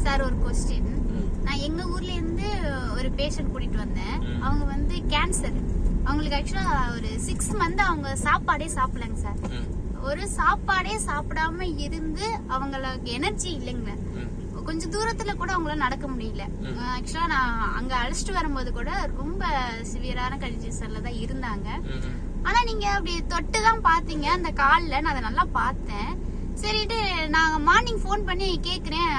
Sir ஒரு question. நான் எங்க ஊர்ல இருந்து ஒரு பேஷண்ட் கூட்டிட்டு வந்தேன். அவங்க வந்து கேன்சர். அவங்களுக்கு ஆக்சுவலா ஒரு 6 மந்த் அவங்க சாப்பாடே சாப்பிடலங்க சார். ஒரு சாப்பாடே சாப்பிடாம இருந்து அவங்களுக்கு எனர்ஜி இல்லைங்க. கொஞ்சம் தூரத்துல கூட அவங்களால நடக்க முடியல. ஆக்சுவலா நான் அங்க அழைச்சிட்டு வரும்போது கூட ரொம்ப சிவியரான கண்டிஷன்ல தான் இருந்தாங்க. ஆனா நீங்க அப்படி தொட்டுதான் பாத்தீங்க அந்த கால்ல. நான் அதை நல்லா பார்த்தேன். சரிட்டு நான் மார்னிங் போன் பண்ணி கேக்குறேன்,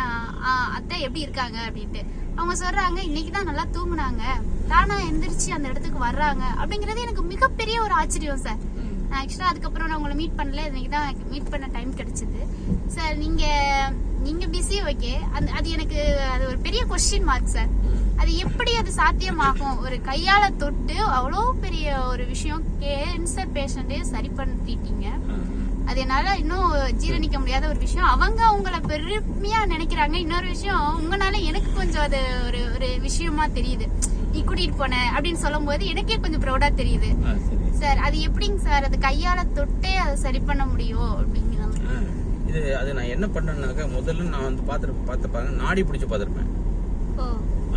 அத்தை எப்படி இருக்காங்க அப்படின்ட்டு. அவங்க சொல்றாங்க இன்னைக்குதான் நல்லா தூங்குனாங்க, தானா எந்திரிச்சு அந்த இடத்துக்கு வர்றாங்க அப்படிங்கறது எனக்கு மிகப்பெரிய ஒரு ஆச்சரியம் சார். ஆக்சுவலா அதுக்கப்புறம் நான் உங்களை மீட் பண்ணல, இன்னைக்குதான் மீட் பண்ண டைம் கிடைச்சது சார். நீங்க பிஸி ஓகே. அது எனக்கு அது ஒரு பெரிய கொஸ்டின் மார்க் சார். அது எப்படி அது சாத்தியமாகும்? ஒரு கையால தொட்டு அவ்வளோ பெரிய ஒரு விஷயம் கேன்சர் பேஷண்டே சரி பண்ணிட்டீங்க. அது என்னால இன்னும் ஜீரணிக்க முடியாத ஒரு விஷயம். அவங்க உங்களை பெருமையா நினைக்கிறாங்க. இன்னொரு விஷயம், உங்களால எனக்கு கொஞ்சம் அது ஒரு விஷயமா தெரியுது. நீ கூட்டிட்டு போன அப்படின்னு சொல்லும் போது எனக்கே கொஞ்சம் ப்ரௌடா தெரியுது சார். அது எப்படிங்க சார் அது கையால தொட்டே அதை சரி பண்ண முடியும் அப்படிங்கிறாங்க? இது அது நான் என்ன பண்ணேன்னாக்கா, முதல்ல நான் வந்து பார்த்துப்பாங்க நாடி பிடிச்சு பார்த்துருப்பேன்.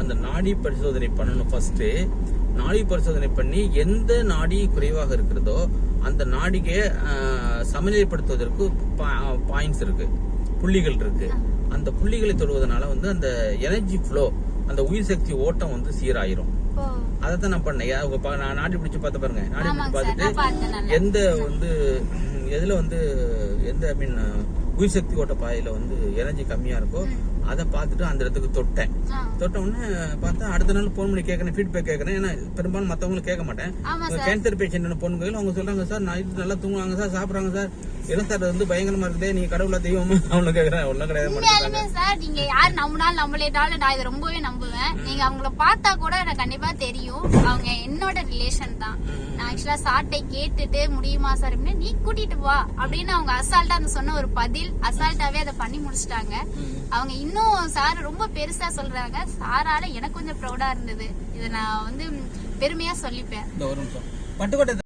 அந்த நாடி பரிசோதனை பண்ணணும். ஃபர்ஸ்ட் நாடி பரிசோதனை பண்ணி எந்த நாடி குறைவாக இருக்கிறதோ அந்த நாடிக்கு சமநிலைப்படுத்துவதற்கு பாயிண்ட்ஸ் இருக்கு, புள்ளிகள் இருக்கு. அந்த புள்ளிகளை தொடுவதனால வந்து அந்த எனர்ஜி ஃப்ளோ, அந்த உயிர் சக்தி ஓட்டம் வந்து சீராயிரும். அதைத்தான் நான் பண்ணேன். நான் நாடி பிடிச்சு பார்த்து பாருங்க. நாடி பிடிச்சு பார்த்துட்டு எந்த வந்து எதுல வந்து எந்த ஐ மீன் உயிர் சக்தி ஓட்ட பாதையில வந்து எனர்ஜி கம்மியா இருக்கோ அதை பார்த்துட்டு அந்த இடத்துக்கு தொட்ட உடனே பார்த்தா அடுத்த நாள் போன் பண்ணி கேட்கறேன், ஃபீட்பேக் கேட்கறேன். ஏன்னா பெரும்பாலும் மற்றவங்களுக்கு கேட்க மாட்டேன். கேன்சர் பேஷண்ட் பொண்ணுங்க அவங்க சொல்றாங்க, சார் நான் நல்லா தூங்குவாங்க சார், சாப்பிடுறாங்க சார், என்ன சார் வந்து பயங்கரமா இருக்குதே, நீங்க கடவுளா தெய்வமா அவனு கேக்குறேன். ஒன்னும் கிடையாது சார். நீங்க யார் நம்பினாலும் நம்மளேனாலும் நான் இதை ரொம்பவே நம்புவேன். நீங்க அவங்கள பார்த்தா கூட எனக்கு கண்டிப்பா தெரியும் அவங்க என்னோட ரிலேஷன் தான். நான் ஆக்சுவலா சார்ட்டை கேட்டுட்டு முடியுமா சார் அப்படின்னு, நீ கூட்டிட்டு வா அப்படின்னு அவங்க அசால்ட்டா அந்த சொன்ன ஒரு பதில், அசால்ட்டாவே அதை பண்ணி முடிச்சிட்டாங்க. அவங்க இன்னும் சார் ரொம்ப பெருசா சொல்றாங்க. சாரால எனக்கு கொஞ்சம் ப்ரௌடா இருந்தது. இதை நான் வந்து பெருமையா சொல்லிப்பேன்.